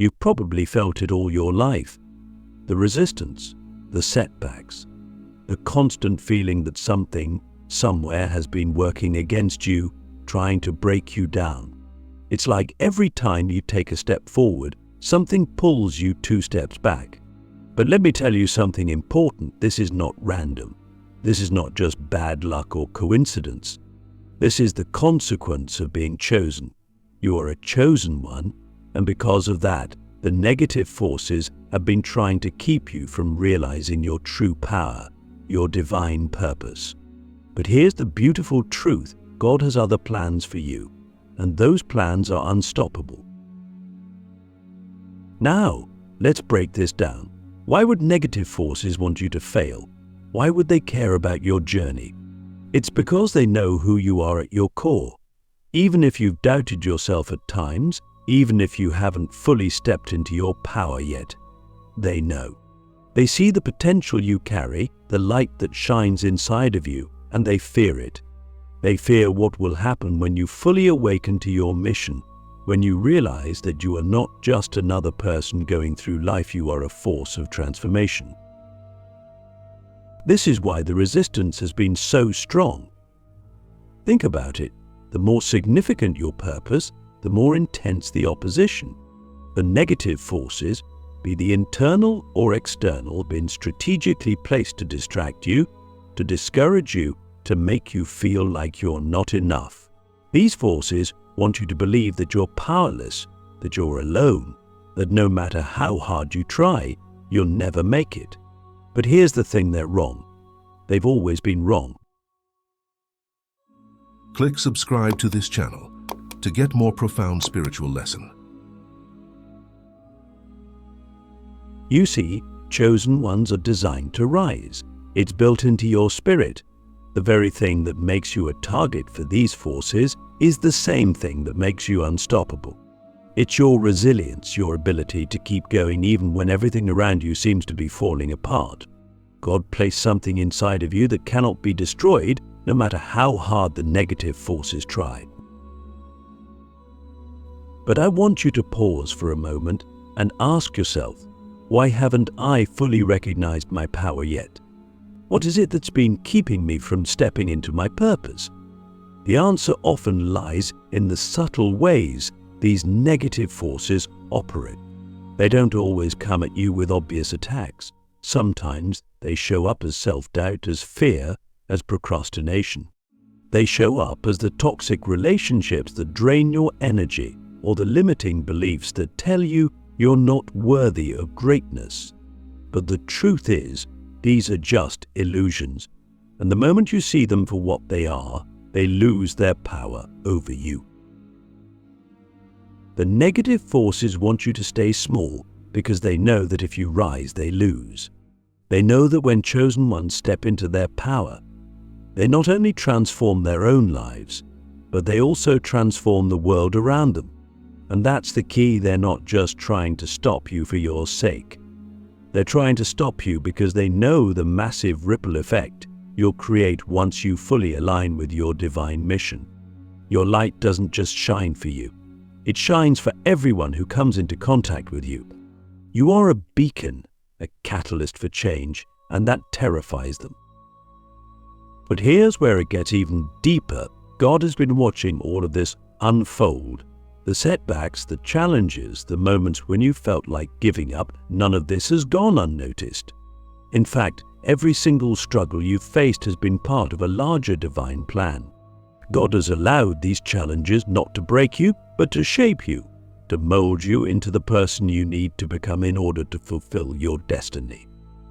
You've probably felt it all your life. The resistance, the setbacks, the constant feeling that something, somewhere has been working against you, trying to break you down. It's like every time you take a step forward, something pulls you 2 steps back. But let me tell you something important. This is not random. This is not just bad luck or coincidence. This is the consequence of being chosen. You are a chosen one, and because of that, the negative forces have been trying to keep you from realizing your true power, your divine purpose. But here's the beautiful truth. God has other plans for you, and those plans are unstoppable. Now, let's break this down. Why would negative forces want you to fail? Why would they care about your journey? It's because they know who you are at your core. Even if you've doubted yourself at times, even if you haven't fully stepped into your power yet, they know. They see the potential you carry, the light that shines inside of you, and they fear it. They fear what will happen when you fully awaken to your mission, when you realize that you are not just another person going through life, you are a force of transformation. This is why the resistance has been so strong. Think about it. The more significant your purpose, the more intense the opposition. The negative forces, be the internal or external, been strategically placed to distract you, to discourage you, to make you feel like you're not enough. These forces want you to believe that you're powerless, that you're alone, that no matter how hard you try, you'll never make it. But here's the thing, they're wrong. They've always been wrong. Click subscribe to this channel to get more profound spiritual lesson. You see, chosen ones are designed to rise. It's built into your spirit. The very thing that makes you a target for these forces is the same thing that makes you unstoppable. It's your resilience, your ability to keep going even when everything around you seems to be falling apart. God placed something inside of you that cannot be destroyed, no matter how hard the negative forces try. But I want you to pause for a moment and ask yourself, why haven't I fully recognized my power yet? What is it that's been keeping me from stepping into my purpose? The answer often lies in the subtle ways these negative forces operate. They don't always come at you with obvious attacks. Sometimes they show up as self-doubt, as fear, as procrastination. They show up as the toxic relationships that drain your energy, or the limiting beliefs that tell you you're not worthy of greatness. But the truth is, these are just illusions, and the moment you see them for what they are, they lose their power over you. The negative forces want you to stay small because they know that if you rise, they lose. They know that when chosen ones step into their power, they not only transform their own lives, but they also transform the world around them. And that's the key. They're not just trying to stop you for your sake. They're trying to stop you because they know the massive ripple effect you'll create once you fully align with your divine mission. Your light doesn't just shine for you. It shines for everyone who comes into contact with you. You are a beacon, a catalyst for change, and that terrifies them. But here's where it gets even deeper. God has been watching all of this unfold. The setbacks, the challenges, the moments when you felt like giving up, none of this has gone unnoticed. In fact, every single struggle you've faced has been part of a larger divine plan. God has allowed these challenges not to break you, but to shape you, to mold you into the person you need to become in order to fulfill your destiny.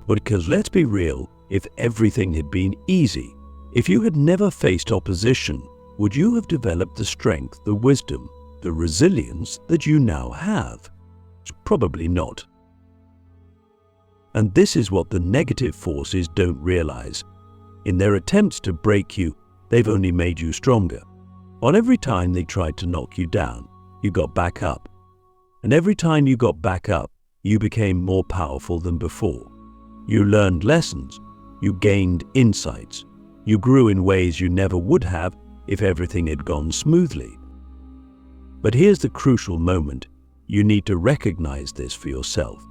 Because let's be real, if everything had been easy, if you had never faced opposition, would you have developed the strength, the wisdom, the resilience that you now have? Probably not. And this is what the negative forces don't realize. In their attempts to break you, they've only made you stronger. On every time they tried to knock you down, you got back up. And every time you got back up, you became more powerful than before. You learned lessons, you gained insights, you grew in ways you never would have if everything had gone smoothly. But here's the crucial moment. You need to recognize this for yourself.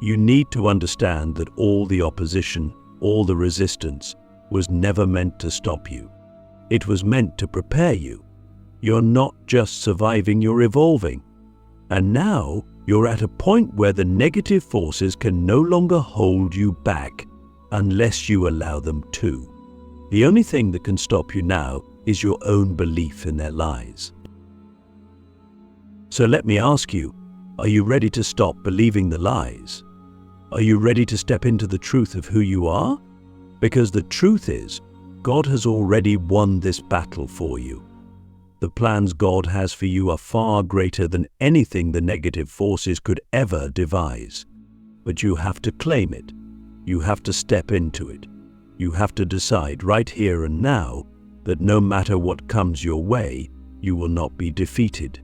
You need to understand that all the opposition, all the resistance, was never meant to stop you. It was meant to prepare you. You're not just surviving, you're evolving. And now you're at a point where the negative forces can no longer hold you back unless you allow them to. The only thing that can stop you now is your own belief in their lies. So let me ask you, are you ready to stop believing the lies? Are you ready to step into the truth of who you are? Because the truth is, God has already won this battle for you. The plans God has for you are far greater than anything the negative forces could ever devise. But you have to claim it. You have to step into it. You have to decide right here and now that no matter what comes your way, you will not be defeated.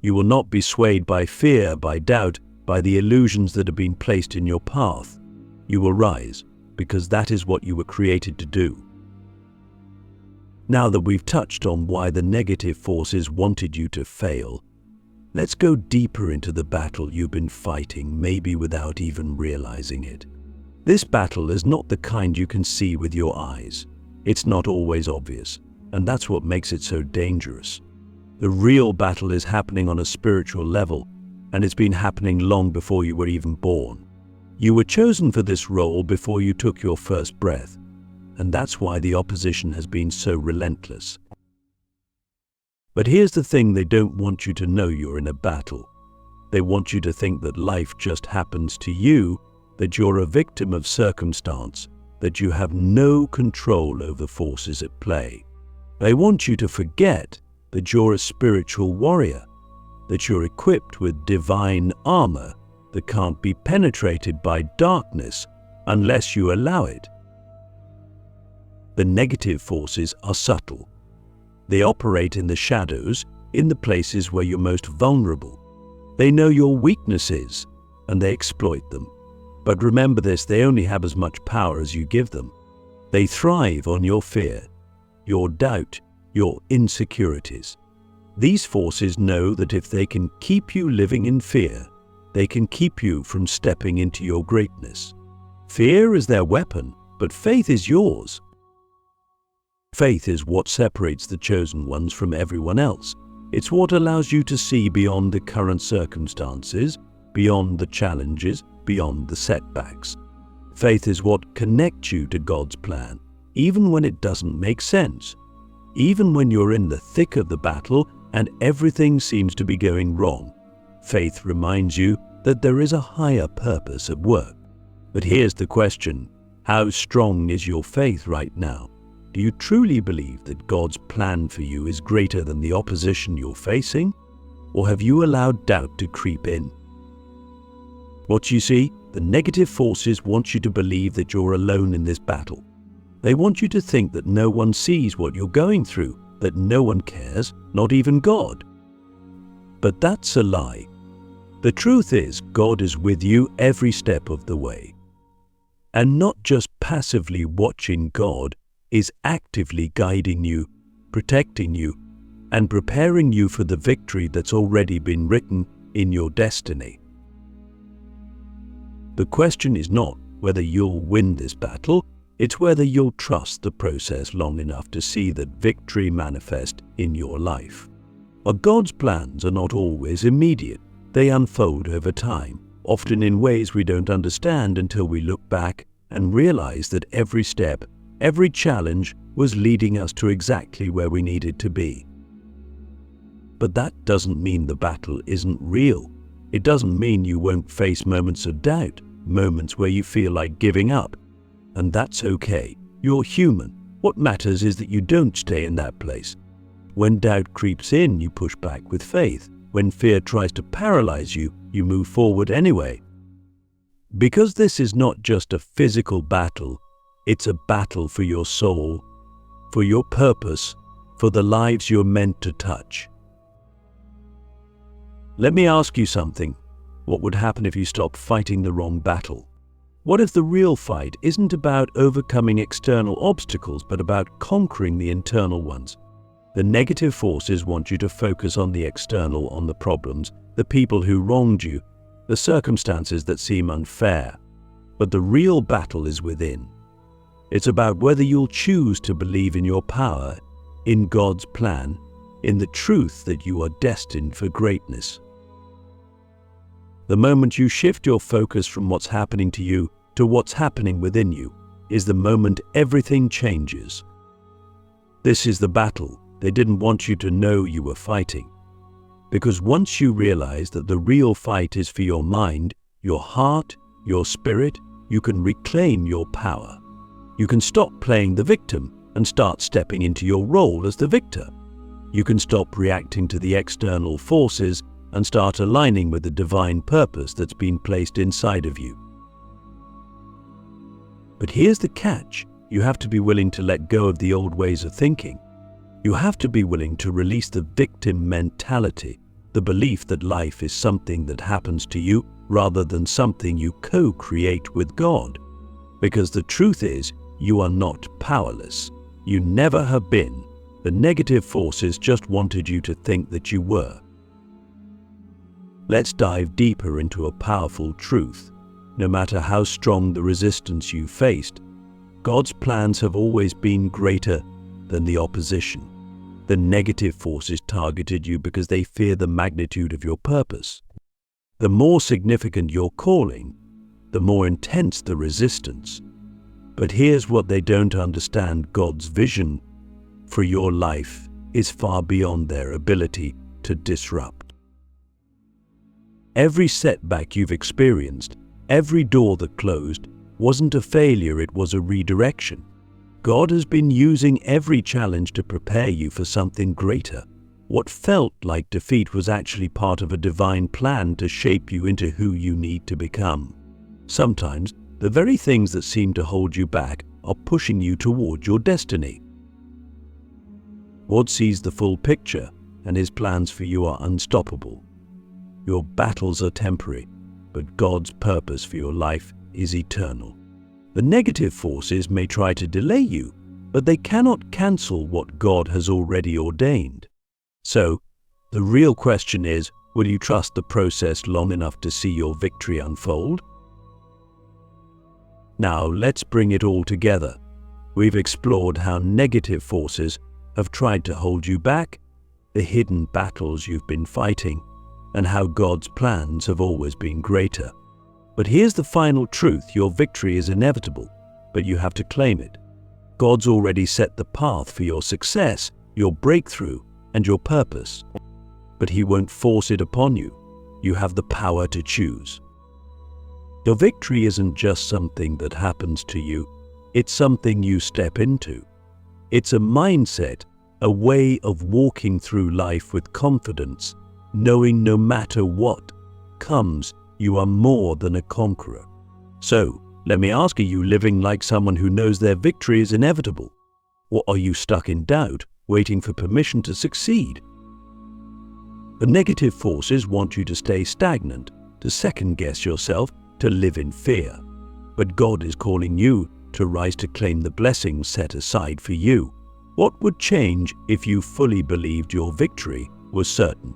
You will not be swayed by fear, by doubt, by the illusions that have been placed in your path. You will rise, because that is what you were created to do. Now that we've touched on why the negative forces wanted you to fail, let's go deeper into the battle you've been fighting, maybe without even realizing it. This battle is not the kind you can see with your eyes. It's not always obvious, and that's what makes it so dangerous. The real battle is happening on a spiritual level, and it's been happening long before you were even born. You were chosen for this role before you took your first breath, and that's why the opposition has been so relentless. But here's the thing, they don't want you to know you're in a battle. They want you to think that life just happens to you, that you're a victim of circumstance, that you have no control over forces at play. They want you to forget that you're a spiritual warrior, that you're equipped with divine armor that can't be penetrated by darkness unless you allow it. The negative forces are subtle. They operate in the shadows, in the places where you're most vulnerable. They know your weaknesses and they exploit them. But remember this, they only have as much power as you give them. They thrive on your fear, your doubt, your insecurities. These forces know that if they can keep you living in fear, they can keep you from stepping into your greatness. Fear is their weapon, but faith is yours. Faith is what separates the chosen ones from everyone else. It's what allows you to see beyond the current circumstances, beyond the challenges, beyond the setbacks. Faith is what connects you to God's plan, even when it doesn't make sense. Even when you're in the thick of the battle and everything seems to be going wrong, faith reminds you that there is a higher purpose at work. But here's the question, how strong is your faith right now? Do you truly believe that God's plan for you is greater than the opposition you're facing? Or have you allowed doubt to creep in? What you see, the negative forces want you to believe that you're alone in this battle. They want you to think that no one sees what you're going through, that no one cares, not even God. But that's a lie. The truth is, God is with you every step of the way. And not just passively watching, God is actively guiding you, protecting you, and preparing you for the victory that's already been written in your destiny. The question is not whether you'll win this battle, it's whether you'll trust the process long enough to see that victory manifest in your life. But God's plans are not always immediate. They unfold over time, often in ways we don't understand until we look back and realize that every step, every challenge was leading us to exactly where we needed to be. But that doesn't mean the battle isn't real. It doesn't mean you won't face moments of doubt, moments where you feel like giving up. And that's okay. You're human. What matters is that you don't stay in that place. When doubt creeps in, you push back with faith. When fear tries to paralyze you, you move forward anyway. Because this is not just a physical battle, it's a battle for your soul, for your purpose, for the lives you're meant to touch. Let me ask you something. What would happen if you stopped fighting the wrong battle? What if the real fight isn't about overcoming external obstacles, but about conquering the internal ones? The negative forces want you to focus on the external, on the problems, the people who wronged you, the circumstances that seem unfair. But the real battle is within. It's about whether you'll choose to believe in your power, in God's plan, in the truth that you are destined for greatness. The moment you shift your focus from what's happening to you to what's happening within you is the moment everything changes. This is the battle they didn't want you to know you were fighting. Because once you realize that the real fight is for your mind, your heart, your spirit, you can reclaim your power. You can stop playing the victim and start stepping into your role as the victor. You can stop reacting to the external forces and start aligning with the divine purpose that's been placed inside of you. But here's the catch. You have to be willing to let go of the old ways of thinking. You have to be willing to release the victim mentality, the belief that life is something that happens to you rather than something you co-create with God. Because the truth is, you are not powerless. You never have been. The negative forces just wanted you to think that you were. Let's dive deeper into a powerful truth. No matter how strong the resistance you faced, God's plans have always been greater than the opposition. The negative forces targeted you because they fear the magnitude of your purpose. The more significant your calling, the more intense the resistance. But here's what they don't understand: God's vision for your life is far beyond their ability to disrupt. Every setback you've experienced, every door that closed, wasn't a failure, it was a redirection. God has been using every challenge to prepare you for something greater. What felt like defeat was actually part of a divine plan to shape you into who you need to become. Sometimes, the very things that seem to hold you back are pushing you toward your destiny. God sees the full picture, and His plans for you are unstoppable. Your battles are temporary, but God's purpose for your life is eternal. The negative forces may try to delay you, but they cannot cancel what God has already ordained. So, the real question is, will you trust the process long enough to see your victory unfold? Now, let's bring it all together. We've explored how negative forces have tried to hold you back, the hidden battles you've been fighting, and how God's plans have always been greater. But here's the final truth: your victory is inevitable, but you have to claim it. God's already set the path for your success, your breakthrough, and your purpose. But He won't force it upon you. You have the power to choose. Your victory isn't just something that happens to you, it's something you step into. It's a mindset, a way of walking through life with confidence, knowing no matter what comes, you are more than a conqueror. So, let me ask, are you living like someone who knows their victory is inevitable? Or are you stuck in doubt, waiting for permission to succeed? The negative forces want you to stay stagnant, to second-guess yourself, to live in fear. But God is calling you to rise to claim the blessings set aside for you. What would change if you fully believed your victory was certain?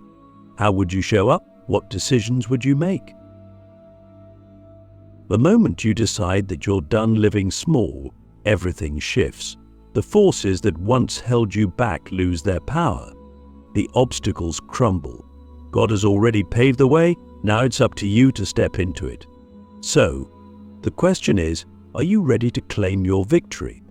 How would you show up? What decisions would you make? The moment you decide that you're done living small, everything shifts. The forces that once held you back lose their power. The obstacles crumble. God has already paved the way, now it's up to you to step into it. So, the question is, are you ready to claim your victory?